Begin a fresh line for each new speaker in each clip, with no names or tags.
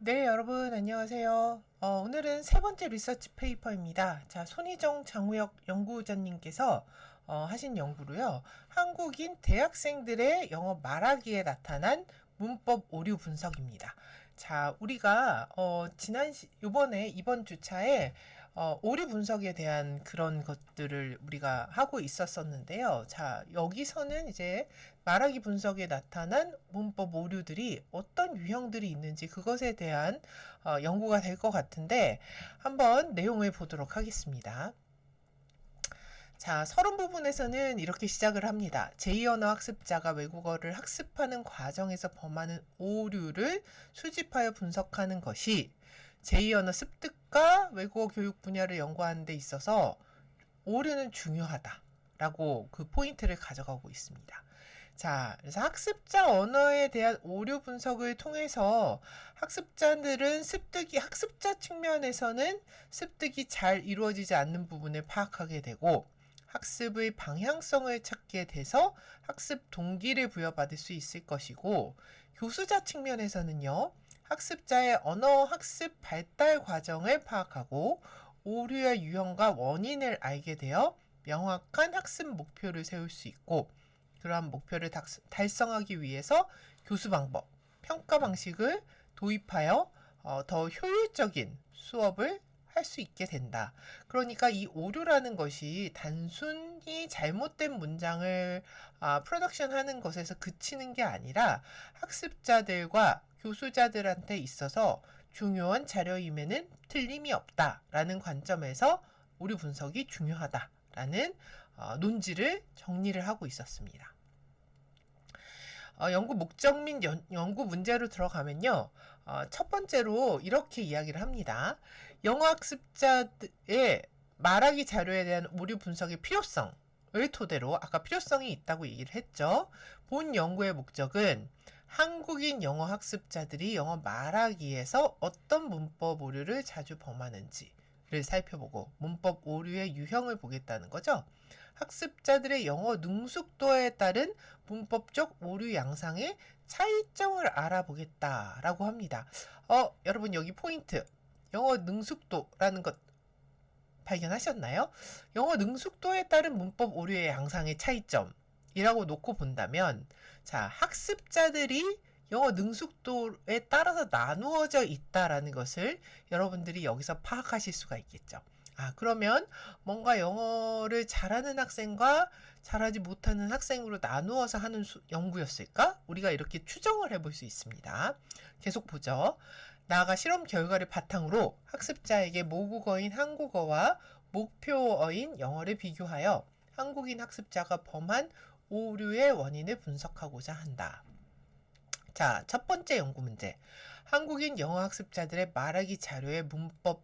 네, 여러분 안녕하세요. 오늘은 세 번째 리서치 페이퍼입니다. 자, 손희정 장우혁 연구자님께서 하신 연구로요. 한국인 대학생들의 영어 말하기에 나타난 문법 오류 분석입니다. 자, 우리가 요번에 이번 주차에 오류 분석에 대한 그런 것들을 우리가 하고 있었었는데요. 자, 여기서는 이제 말하기 분석에 나타난 문법 오류들이 어떤 유형들이 있는지 그것에 대한 연구가 될 것 같은데 한번 내용을 보도록 하겠습니다. 자, 서론 부분에서는 이렇게 시작을 합니다. 제2언어 학습자가 외국어를 학습하는 과정에서 범하는 오류를 수집하여 분석하는 것이 제2언어 습득과 외국어 교육 분야를 연구하는 데 있어서 오류는 중요하다라고 그 포인트를 가져가고 있습니다. 자, 그래서 학습자 언어에 대한 오류 분석을 통해서 학습자들은 학습자 측면에서는 습득이 잘 이루어지지 않는 부분을 파악하게 되고 학습의 방향성을 찾게 돼서 학습 동기를 부여받을 수 있을 것이고 교수자 측면에서는요. 학습자의 언어 학습 발달 과정을 파악하고 오류의 유형과 원인을 알게 되어 명확한 학습 목표를 세울 수 있고 그러한 목표를 달성하기 위해서 교수 방법, 평가 방식을 도입하여 더 효율적인 수업을 할 수 있게 된다. 그러니까 이 오류라는 것이 단순히 잘못된 문장을 프로덕션 하는 것에서 그치는 게 아니라 학습자들과 교수자들한테 있어서 중요한 자료임에는 틀림이 없다라는 관점에서 오류 분석이 중요하다라는 논지를 정리를 하고 있었습니다. 연구 목적 및 연구 문제로 들어가면요. 첫 번째로 이렇게 이야기를 합니다. 영어 학습자의 말하기 자료에 대한 오류 분석의 필요성을 토대로 아까 필요성이 있다고 얘기를 했죠. 본 연구의 목적은 한국인 영어 학습자들이 영어 말하기에서 어떤 문법 오류를 자주 범하는지 를 살펴보고 문법 오류의 유형을 보겠다는 거죠. 학습자들의 영어 능숙도에 따른 문법적 오류 양상의 차이점을 알아보겠다라고 합니다. 여러분 여기 포인트. 영어 능숙도라는 것 발견하셨나요? 영어 능숙도에 따른 문법 오류의 양상의 차이점이라고 놓고 본다면 자, 학습자들이 영어 능숙도에 따라서 나누어져 있다라는 것을 여러분들이 여기서 파악하실 수가 있겠죠. 그러면 뭔가 영어를 잘하는 학생과 잘하지 못하는 학생으로 나누어서 하는 연구였을까? 우리가 이렇게 추정을 해볼 수 있습니다. 계속 보죠. 나아가 실험 결과를 바탕으로 학습자에게 모국어인 한국어와 목표어인 영어를 비교하여 한국인 학습자가 범한 오류의 원인을 분석하고자 한다. 자, 첫 번째 연구 문제. 한국인 영어 학습자들의 말하기 자료의 문법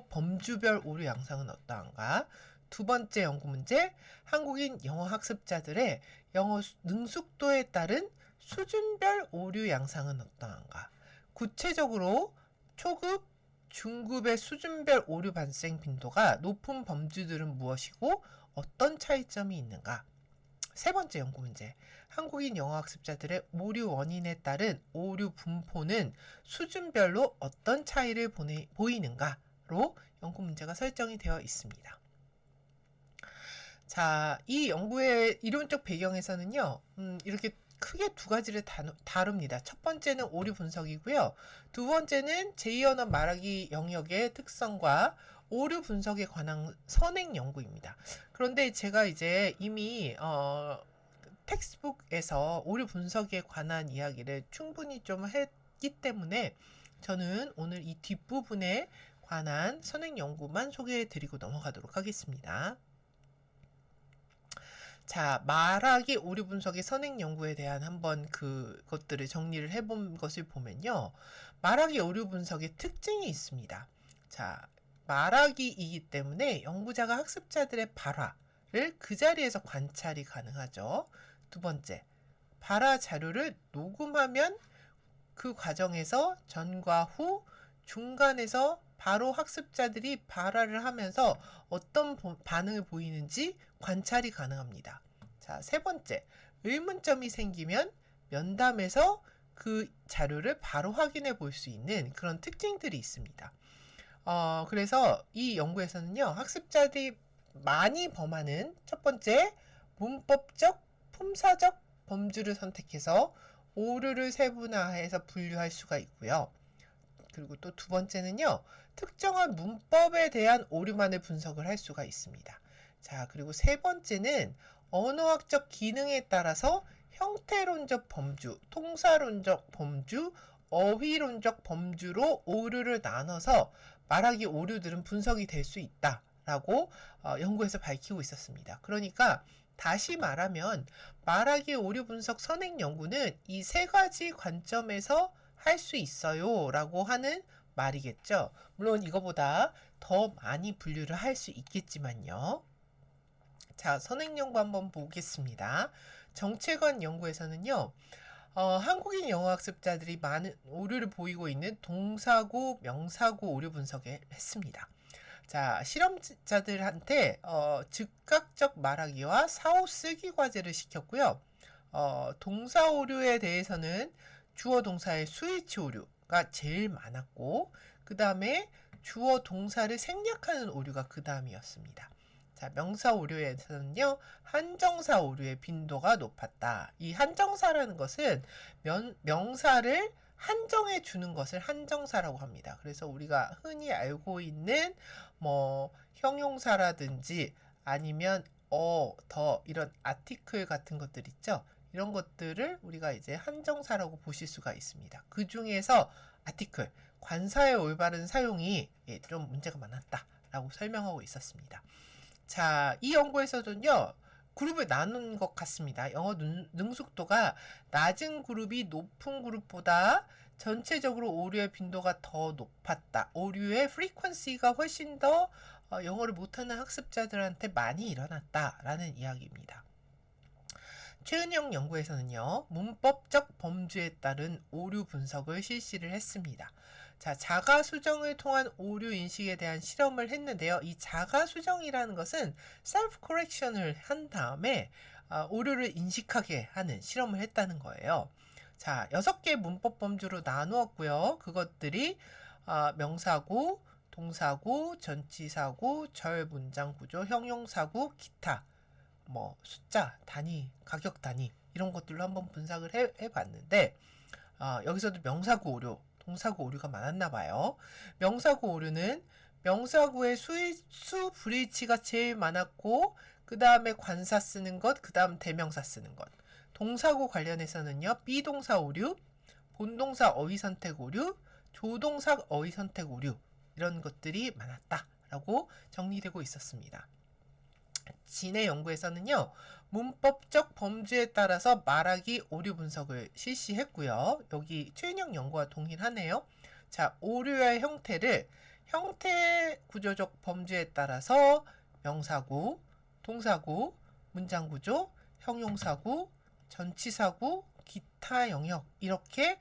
범주별 오류 양상은 어떠한가? 두 번째 연구 문제. 한국인 영어 학습자들의 영어 능숙도에 따른 수준별 오류 양상은 어떠한가? 구체적으로 초급, 중급의 수준별 오류 발생 빈도가 높은 범주들은 무엇이고 어떤 차이점이 있는가? 세 번째 연구 문제. 한국인 영어 학습자들의 오류 원인에 따른 오류 분포는 수준별로 어떤 차이를 보이는가로 연구 문제가 설정이 되어 있습니다. 자, 이 연구의 이론적 배경에서는요, 이렇게 크게 두 가지를 다룹니다. 첫 번째는 오류 분석이고요. 두 번째는 제2언어 말하기 영역의 특성과 오류 분석에 관한 선행 연구입니다. 그런데 제가 이제 이미 텍스트북에서 오류 분석에 관한 이야기를 충분히 좀 했기 때문에 저는 오늘 이 뒷부분에 관한 선행 연구만 소개해 드리고 넘어가도록 하겠습니다. 자, 말하기 오류 분석의 선행 연구에 대한 한번 그것들을 정리를 해본 것을 보면요. 말하기 오류 분석의 특징이 있습니다. 자, 말하기이기 때문에 연구자가 학습자들의 발화를 그 자리에서 관찰이 가능하죠. 두 번째, 발화 자료를 녹음하면 그 과정에서 전과 후, 중간에서 바로 학습자들이 발화를 하면서 어떤 반응을 보이는지 관찰이 가능합니다. 자, 세 번째, 의문점이 생기면 면담에서 그 자료를 바로 확인해 볼 수 있는 그런 특징들이 있습니다. 그래서 이 연구에서는요, 학습자들이 많이 범하는 첫 번째, 문법적, 품사적 범주를 선택해서 오류를 세분화해서 분류할 수가 있고요. 그리고 또 두 번째는요, 특정한 문법에 대한 오류만을 분석을 할 수가 있습니다. 자, 그리고 세 번째는 언어학적 기능에 따라서 형태론적 범주, 통사론적 범주, 어휘론적 범주로 오류를 나눠서 말하기 오류들은 분석이 될 수 있다라고 연구에서 밝히고 있었습니다. 그러니까 다시 말하면 말하기 오류 분석 선행 연구는 이 세 가지 관점에서 할 수 있어요 라고 하는 말이겠죠. 물론 이거보다 더 많이 분류를 할 수 있겠지만요. 자, 선행 연구 한번 보겠습니다. 정체관 연구에서는요, 한국인 영어 학습자들이 많은 오류를 보이고 있는 동사구, 명사구 오류 분석을 했습니다. 자, 실험자들한테 즉각적 말하기와 사후 쓰기 과제를 시켰고요. 동사 오류에 대해서는 주어 동사의 스위치 오류가 제일 많았고, 그 다음에 주어 동사를 생략하는 오류가 그 다음이었습니다. 자, 명사 오류에서는요, 한정사 오류의 빈도가 높았다. 이 한정사라는 것은 명사를 한정해 주는 것을 한정사라고 합니다. 그래서 우리가 흔히 알고 있는 뭐 형용사라든지 아니면 더 이런 아티클 같은 것들 있죠. 이런 것들을 우리가 이제 한정사라고 보실 수가 있습니다. 그 중에서 아티클, 관사의 올바른 사용이 좀 문제가 많았다라고 설명하고 있었습니다. 자, 이 연구에서는요, 그룹을 나눈 것 같습니다. 영어 능숙도가 낮은 그룹이 높은 그룹보다 전체적으로 오류의 빈도가 더 높았다. 오류의 프리퀀시가 훨씬 더 영어를 못하는 학습자들한테 많이 일어났다라는 이야기입니다. 최은영 연구에서는요, 문법적 범주에 따른 오류 분석을 실시를 했습니다. 자, 자가 수정을 통한 오류 인식에 대한 실험을 했는데요. 이 자가 수정이라는 것은 셀프 커렉션을 한 다음에 오류를 인식하게 하는 실험을 했다는 거예요. 자, 6개 문법 범주로 나누었고요. 그것들이 명사구, 동사구, 전치사구, 절 문장 구조, 형용사구, 기타, 뭐 숫자, 단위, 가격 단위 이런 것들로 한번 분석을 해봤는데 여기서도 명사구 오류, 동사구 오류가 많았나 봐요. 명사구 오류는 명사구의 수 불일치가 제일 많았고 그 다음에 관사 쓰는 것, 그 다음 대명사 쓰는 것. 동사구 관련해서는요, 비동사 오류, 본동사 어휘 선택 오류, 조동사 어휘 선택 오류 이런 것들이 많았다라고 정리되고 있었습니다. 진의 연구에서는요, 문법적 범주에 따라서 말하기 오류 분석을 실시했고요. 여기 최은영 연구와 동일하네요. 자, 오류의 형태를 형태 구조적 범주에 따라서 명사구, 동사구, 문장구조, 형용사구, 전치사구, 기타 영역 이렇게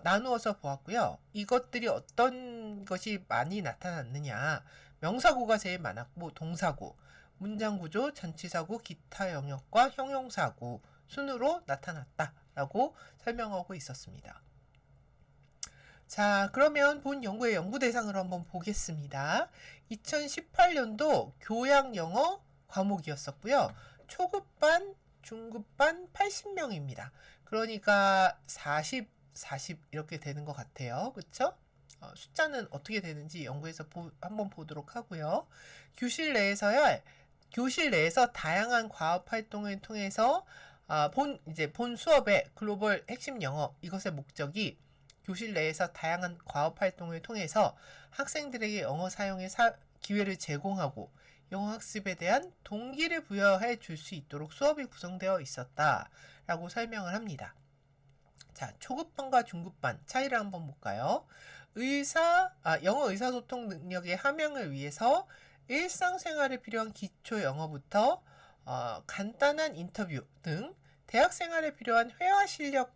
나누어서 보았고요. 이것들이 어떤 것이 많이 나타났느냐. 명사구가 제일 많았고 동사구, 문장구조, 전치사구, 기타 영역과 형용사구 순으로 나타났다라고 설명하고 있었습니다. 자, 그러면 본 연구의 연구 대상을 한번 보겠습니다. 2018년도 교양영어 과목이었었고요. 초급반, 중급반 80명입니다. 그러니까 40 이렇게 되는 것 같아요. 그쵸? 숫자는 어떻게 되는지 연구해서 한번 보도록 하고요. 교실 내에서 다양한 과업 활동을 통해서 본 수업의 글로벌 핵심 영어 이것의 목적이 교실 내에서 다양한 과업 활동을 통해서 학생들에게 영어 사용의 기회를 제공하고 영어 학습에 대한 동기를 부여해 줄 수 있도록 수업이 구성되어 있었다라고 설명을 합니다. 자, 초급반과 중급반 차이를 한번 볼까요? 영어 의사소통 능력의 함양을 위해서 일상생활에 필요한 기초 영어부터 간단한 인터뷰 등 대학생활에 필요한 회화 실력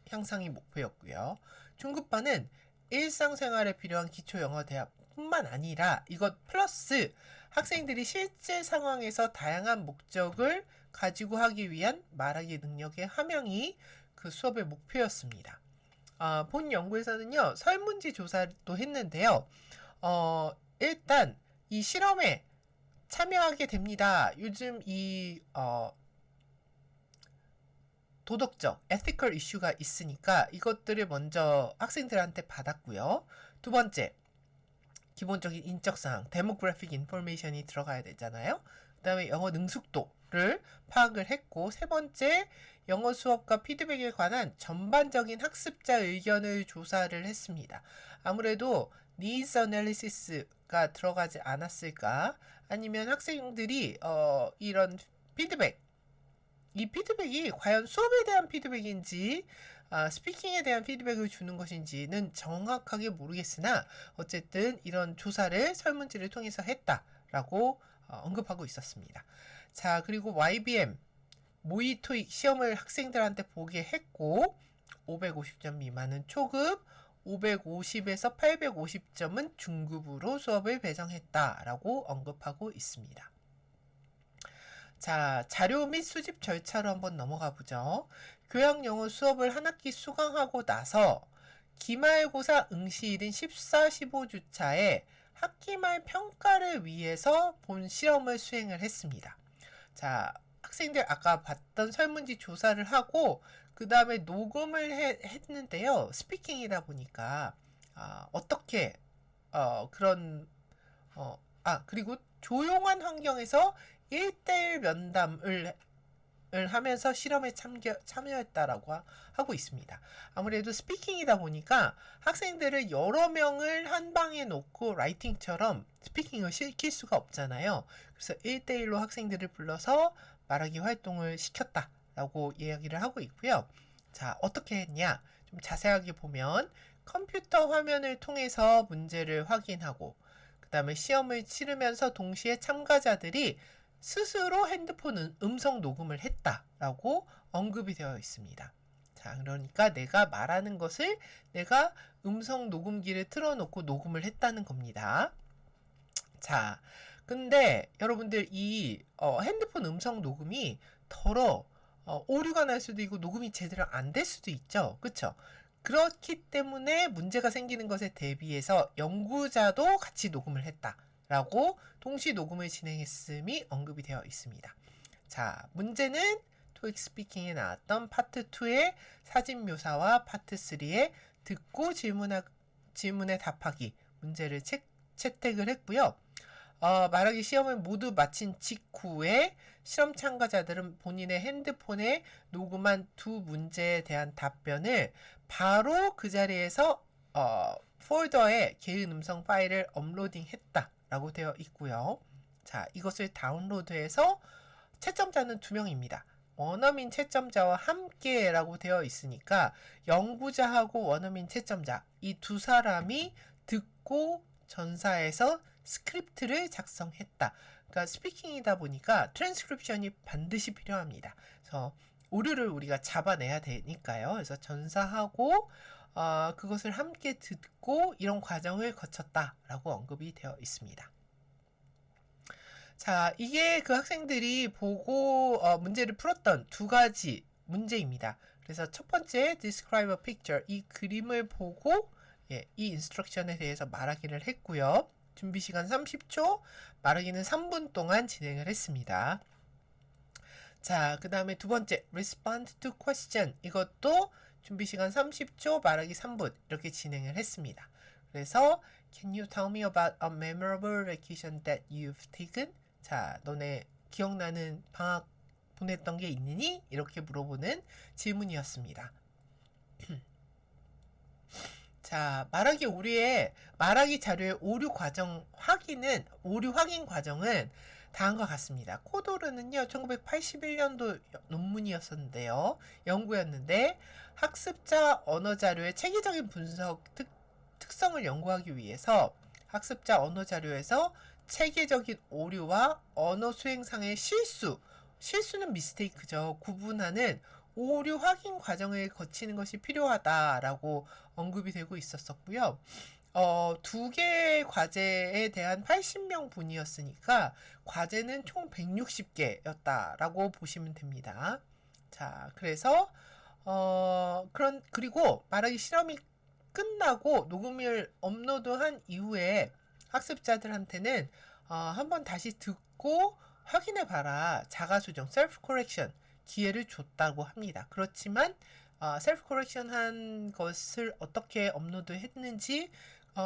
향상이 목표였고요. 중급반은 일상생활에 필요한 기초 영어 대화뿐만 아니라 이것 플러스 학생들이 실제 상황에서 다양한 목적을 가지고 하기 위한 말하기 능력의 함양이 그 수업의 목표였습니다. 본 연구에서는요, 설문지 조사도 했는데요. 일단 이 실험에 참여하게 됩니다. 요즘 이 도덕적, ethical 이슈가 있으니까 이것들을 먼저 학생들한테 받았고요. 두 번째, 기본적인 인적사항, demographic information이 들어가야 되잖아요. 그 다음에 영어 능숙도를 파악을 했고, 세 번째, 영어 수업과 피드백에 관한 전반적인 학습자 의견을 조사를 했습니다. 아무래도 needs analysis가 들어가지 않았을까? 아니면 학생들이 이런 피드백, 이 피드백이 과연 수업에 대한 피드백인지 스피킹에 대한 피드백을 주는 것인지는 정확하게 모르겠으나 어쨌든 이런 조사를 설문지를 통해서 했다라고 언급하고 있었습니다. 자, 그리고 YBM 모의 토익 시험을 학생들한테 보게 했고 550점 미만은 초급, 550에서 850점은 중급으로 수업을 배정했다라고 언급하고 있습니다. 자, 자료 및 수집 절차로 한번 넘어가 보죠. 교양 영어 수업을 한 학기 수강하고 나서 기말고사 응시일인 14, 15주차에 학기 말 평가를 위해서 본 시험을 수행을 했습니다. 자, 학생들 아까 봤던 설문지 조사를 하고 그 다음에 녹음을 했는데요. 스피킹이다 보니까 어떻게 그런 그리고 조용한 환경에서 1대1 면담을 하면서 실험에 참여했다라고 하고 있습니다. 아무래도 스피킹이다 보니까 학생들을 여러 명을 한 방에 놓고 라이팅처럼 스피킹을 시킬 수가 없잖아요. 그래서 1대1로 학생들을 불러서 말하기 활동을 시켰다라고 이야기를 하고 있고요. 자, 어떻게 했냐? 좀 자세하게 보면 컴퓨터 화면을 통해서 문제를 확인하고 그 다음에 시험을 치르면서 동시에 참가자들이 스스로 핸드폰 음성 녹음을 했다라고 언급이 되어 있습니다. 자, 그러니까 내가 말하는 것을 내가 음성 녹음기를 틀어놓고 녹음을 했다는 겁니다. 자, 근데 여러분들 이 핸드폰 음성 녹음이 오류가 날 수도 있고 녹음이 제대로 안 될 수도 있죠. 그쵸? 그렇기 때문에 문제가 생기는 것에 대비해서 연구자도 같이 녹음을 했다라고 동시 녹음을 진행했음이 언급이 되어 있습니다. 자, 문제는 토익 스피킹에 나왔던 파트 2의 사진 묘사와 파트 3의 듣고 질문에 답하기 문제를 채택을 했고요. 말하기 시험을 모두 마친 직후에 실험 참가자들은 본인의 핸드폰에 녹음한 두 문제에 대한 답변을 바로 그 자리에서 폴더에 개인 음성 파일을 업로딩 했다라고 되어 있고요. 자, 이것을 다운로드해서 채점자는 2명입니다. 원어민 채점자와 함께라고 되어 있으니까 연구자하고 원어민 채점자 이 두 사람이 듣고 전사해서 스크립트를 작성했다. 그러니까 스피킹이다 보니까 트랜스크립션이 반드시 필요합니다. 그래서 오류를 우리가 잡아내야 되니까요. 그래서 전사하고 그것을 함께 듣고 이런 과정을 거쳤다라고 언급이 되어 있습니다. 자, 이게 그 학생들이 보고 문제를 풀었던 두 가지 문제입니다. 그래서 첫 번째 describe a picture 이 그림을 보고 이 인스트럭션에 대해서 말하기를 했고요. 준비 시간 30초, 말하기는 3분 동안 진행을 했습니다. 자, 그 다음에 두 번째 respond to question 이것도 준비 시간 30초, 말하기 3분 이렇게 진행을 했습니다. 그래서 Can you tell me about a memorable vacation that you've taken? 자, 너네 기억나는 방학 보냈던 게 있느니? 이렇게 물어보는 질문이었습니다. 자, 말하기 자료의 오류 확인 과정은 다음과 같습니다. 코도르는요, 1981년도 논문이었었는데요. 연구였는데, 학습자 언어 자료의 체계적인 분석 특성을 연구하기 위해서 학습자 언어 자료에서 체계적인 오류와 언어 수행상의 실수는 미스테이크죠. 구분하는 오류 확인 과정을 거치는 것이 필요하다라고 언급이 되고 있었고요. 두 개의 과제에 대한 80명 분이었으니까 과제는 총 160개였다라고 보시면 됩니다. 자, 그래서 그리고 만약에 실험이 끝나고 녹음을 업로드한 이후에 학습자들한테는 한번 다시 듣고 확인해 봐라. 자가 수정, 셀프 코렉션 기회를 줬다고 합니다. 그렇지만 셀프 코렉션 한 것을 어떻게 업로드 했는지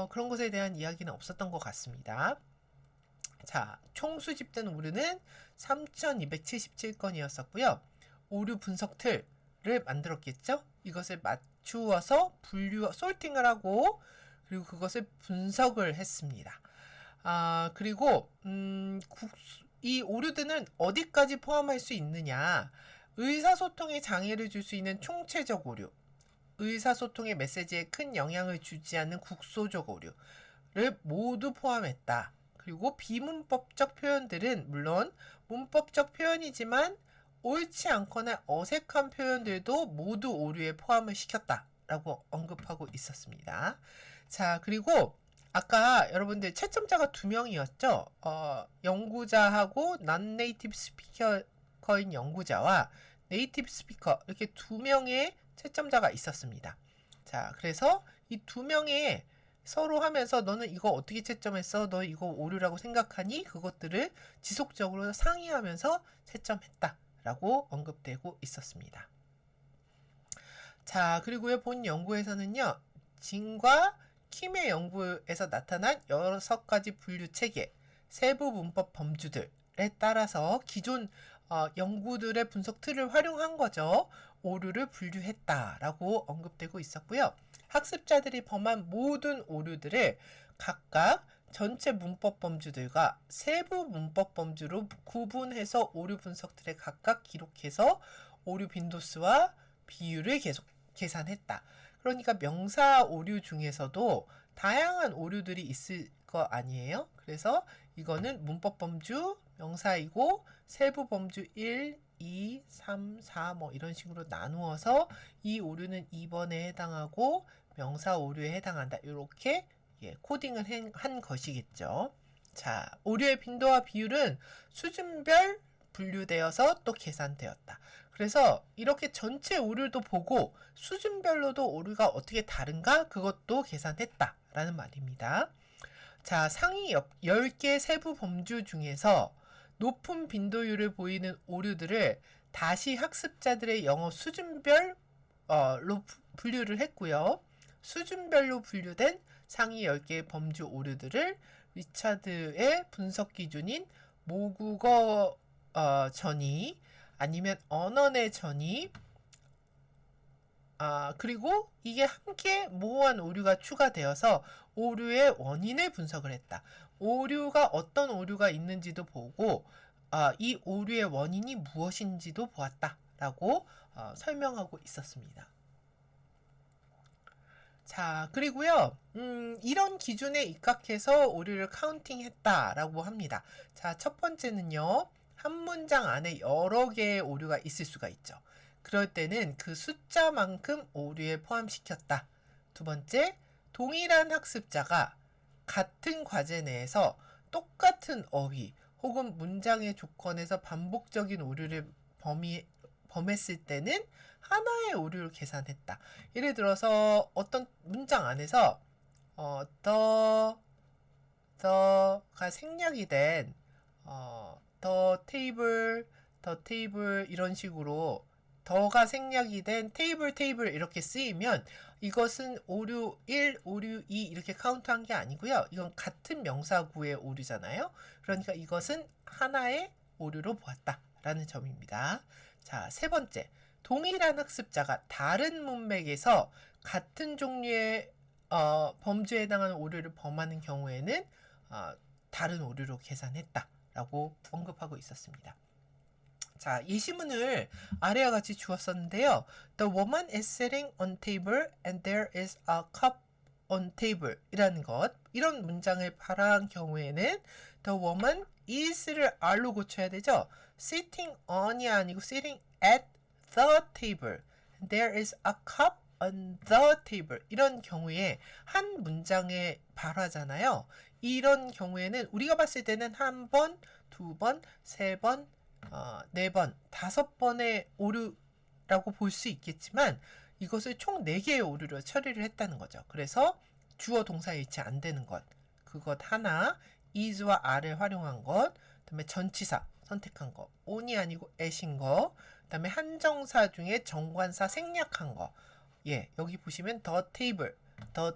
그런 것에 대한 이야기는 없었던 것 같습니다. 자, 총 수집된 오류는 3,277건이었었고요. 오류 분석 틀을 만들었겠죠? 이것을 맞추어서 솔팅을 하고 그리고 그것을 분석을 했습니다. 그리고 이 오류들은 어디까지 포함할 수 있느냐? 의사소통에 장애를 줄 수 있는 총체적 오류, 의사소통의 메시지에 큰 영향을 주지 않는 국소적 오류를 모두 포함했다. 그리고 비문법적 표현들은 물론 문법적 표현이지만 옳지 않거나 어색한 표현들도 모두 오류에 포함을 시켰다라고 언급하고 있었습니다. 자, 그리고 아까 여러분들 채점자가 2명이었죠? 연구자하고 non-native 스피커인 연구자와 네이티브 스피커 이렇게 2명의 채점자가 있었습니다. 자, 그래서 이 2명의 서로 하면서 너는 이거 어떻게 채점했어? 너 이거 오류라고 생각하니? 그것들을 지속적으로 상의하면서 채점했다라고 언급되고 있었습니다. 자, 그리고요, 본 연구에서는요, 진과 킴의 연구에서 나타난 6가지 분류 체계, 세부 문법 범주들에 따라서 기존 연구들의 분석 틀을 활용한 거죠. 오류를 분류했다라고 언급되고 있었고요. 학습자들이 범한 모든 오류들을 각각 전체 문법 범주들과 세부 문법 범주로 구분해서 오류 분석틀에 각각 기록해서 오류 빈도수와 비율을 계속 계산했다. 그러니까 명사 오류 중에서도 다양한 오류들이 있을 거 아니에요? 그래서 이거는 문법 범주 명사이고 세부 범주 1, 2, 3, 4 뭐 이런 식으로 나누어서 이 오류는 2번에 해당하고 명사 오류에 해당한다. 이렇게 코딩을 한 것이겠죠. 자, 오류의 빈도와 비율은 수준별 분류되어서 또 계산되었다. 그래서 이렇게 전체 오류도 보고 수준별로도 오류가 어떻게 다른가 그것도 계산했다라는 말입니다. 자, 상위 10개 세부 범주 중에서 높은 빈도율을 보이는 오류들을 다시 학습자들의 영어 수준별로 분류를 했고요. 수준별로 분류된 상위 10개의 범주 오류들을 리차드의 분석 기준인 모국어 전이 아니면 언어의 전이 그리고 이게 함께 모호한 오류가 추가되어서 오류의 원인을 분석을 했다. 오류가 어떤 오류가 있는지도 보고 이 오류의 원인이 무엇인지도 보았다라고 설명하고 있었습니다. 자, 그리고요, 이런 기준에 입각해서 오류를 카운팅했다라고 합니다. 자, 첫 번째는요, 한 문장 안에 여러 개의 오류가 있을 수가 있죠. 그럴 때는 그 숫자만큼 오류에 포함시켰다. 두 번째, 동일한 학습자가 같은 과제 내에서 똑같은 어휘 혹은 문장의 조건에서 반복적인 오류를 범했을 때는 하나의 오류를 계산했다. 예를 들어서 어떤 문장 안에서 the가 생략이 된 the table 이런 식으로 더가 생략이 된 테이블 이렇게 쓰이면 이것은 오류 1, 오류 2 이렇게 카운트한 게 아니고요. 이건 같은 명사구의 오류잖아요. 그러니까 이것은 하나의 오류로 보았다라는 점입니다. 자, 세 번째. 동일한 학습자가 다른 문맥에서 같은 종류의 범주에 해당하는 오류를 범하는 경우에는 다른 오류로 계산했다라고 언급하고 있었습니다. 자, 예시문을 아래와 같이 주었었는데요. The woman is sitting on table and there is a cup on table 이라는 것. 이런 문장을 발화한 경우에는 the woman is를 R로 고쳐야 되죠. sitting on이 아니고 sitting at the table. There is a cup on the table. 이런 경우에 한 문장의 발화잖아요. 이런 경우에는 우리가 봤을 때는 한 번, 두 번, 세 번, 4번, 5번의 오류 라고 볼 수 있겠지만 이것을 총 4개의 오류로 처리를 했다는 거죠. 그래서 주어 동사 일치 안 되는 것, 그것 하나, is와 are를 활용한 것, 그다음에 전치사 선택한 거, on이 아니고 at인 거, 그다음에 한정사 중에 정관사 생략한 거. 예, 여기 보시면 the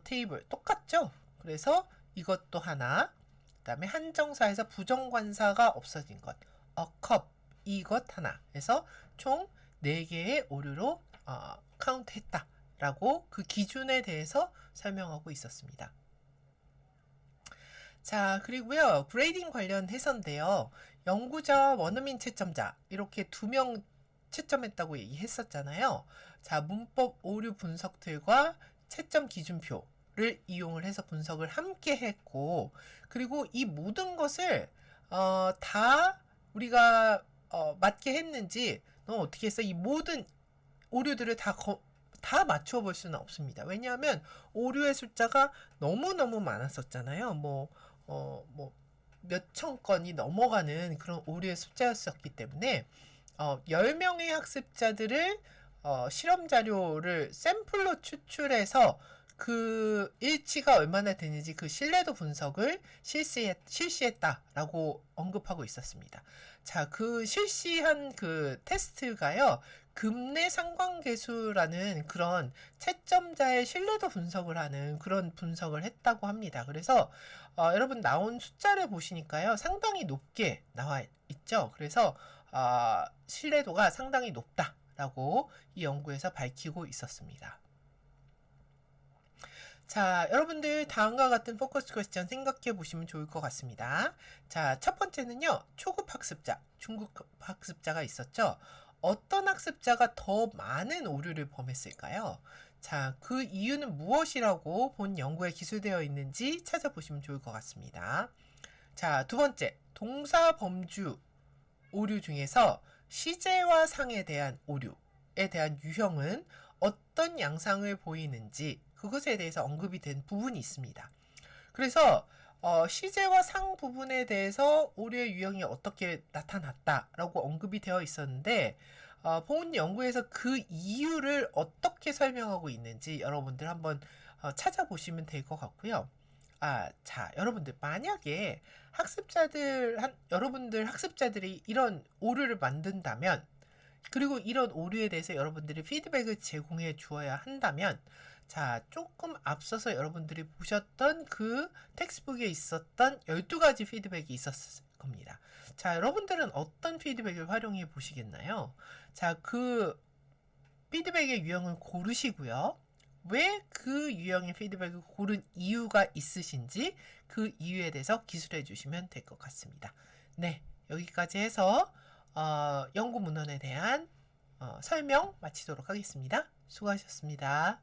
table 똑같죠? 그래서 이것도 하나, 그다음에 한정사에서 부정관사가 없어진 것, a cup 이것 하나. 그래서 총 4개의 오류로 카운트했다라고 그 기준에 대해서 설명하고 있었습니다. 자, 그리고요, 그레이딩 관련해서인데요, 연구자, 원어민 채점자 이렇게 2명 채점했다고 얘기했었잖아요. 자, 문법 오류 분석 툴과 채점 기준표를 이용을 해서 분석을 함께 했고, 그리고 이 모든 것을 다 우리가 맞게 했는지, 너 어떻게 했어? 이 모든 오류들을 다 맞춰 볼 수는 없습니다. 왜냐하면 오류의 숫자가 너무너무 많았었잖아요. 몇천 건이 넘어가는 그런 오류의 숫자였었기 때문에 10명의 학습자들을 실험 자료를 샘플로 추출해서 그 일치가 얼마나 되는지 그 신뢰도 분석을 실시했다라고 언급하고 있었습니다. 자, 그 실시한 그 테스트가요, 급내 상관계수라는 그런 채점자의 신뢰도 분석을 하는 그런 분석을 했다고 합니다. 그래서 여러분 나온 숫자를 보시니까요, 상당히 높게 나와 있죠. 그래서 신뢰도가 상당히 높다라고 이 연구에서 밝히고 있었습니다. 자, 여러분들 다음과 같은 포커스 퀘스천 생각해 보시면 좋을 것 같습니다. 자, 첫 번째는요, 초급 학습자, 중급 학습자가 있었죠. 어떤 학습자가 더 많은 오류를 범했을까요? 자, 그 이유는 무엇이라고 본 연구에 기술되어 있는지 찾아보시면 좋을 것 같습니다. 자, 두 번째, 동사 범주 오류 중에서 시제와 상에 대한 오류에 대한 유형은 어떤 양상을 보이는지 그것에 대해서 언급이 된 부분이 있습니다. 그래서 시제와 상 부분에 대해서 오류의 유형이 어떻게 나타났다라고 언급이 되어 있었는데 본 연구에서 그 이유를 어떻게 설명하고 있는지 여러분들 한번 찾아보시면 될 것 같고요. 자, 여러분들 만약에 여러분들 학습자들이 이런 오류를 만든다면, 그리고 이런 오류에 대해서 여러분들이 피드백을 제공해 주어야 한다면, 자, 조금 앞서서 여러분들이 보셨던 그 텍스트북에 있었던 12가지 피드백이 있었을 겁니다. 자, 여러분들은 어떤 피드백을 활용해 보시겠나요? 자, 그 피드백의 유형을 고르시고요. 왜 그 유형의 피드백을 고른 이유가 있으신지 그 이유에 대해서 기술해 주시면 될 것 같습니다. 네, 여기까지 해서 연구 문헌에 대한 설명 마치도록 하겠습니다. 수고하셨습니다.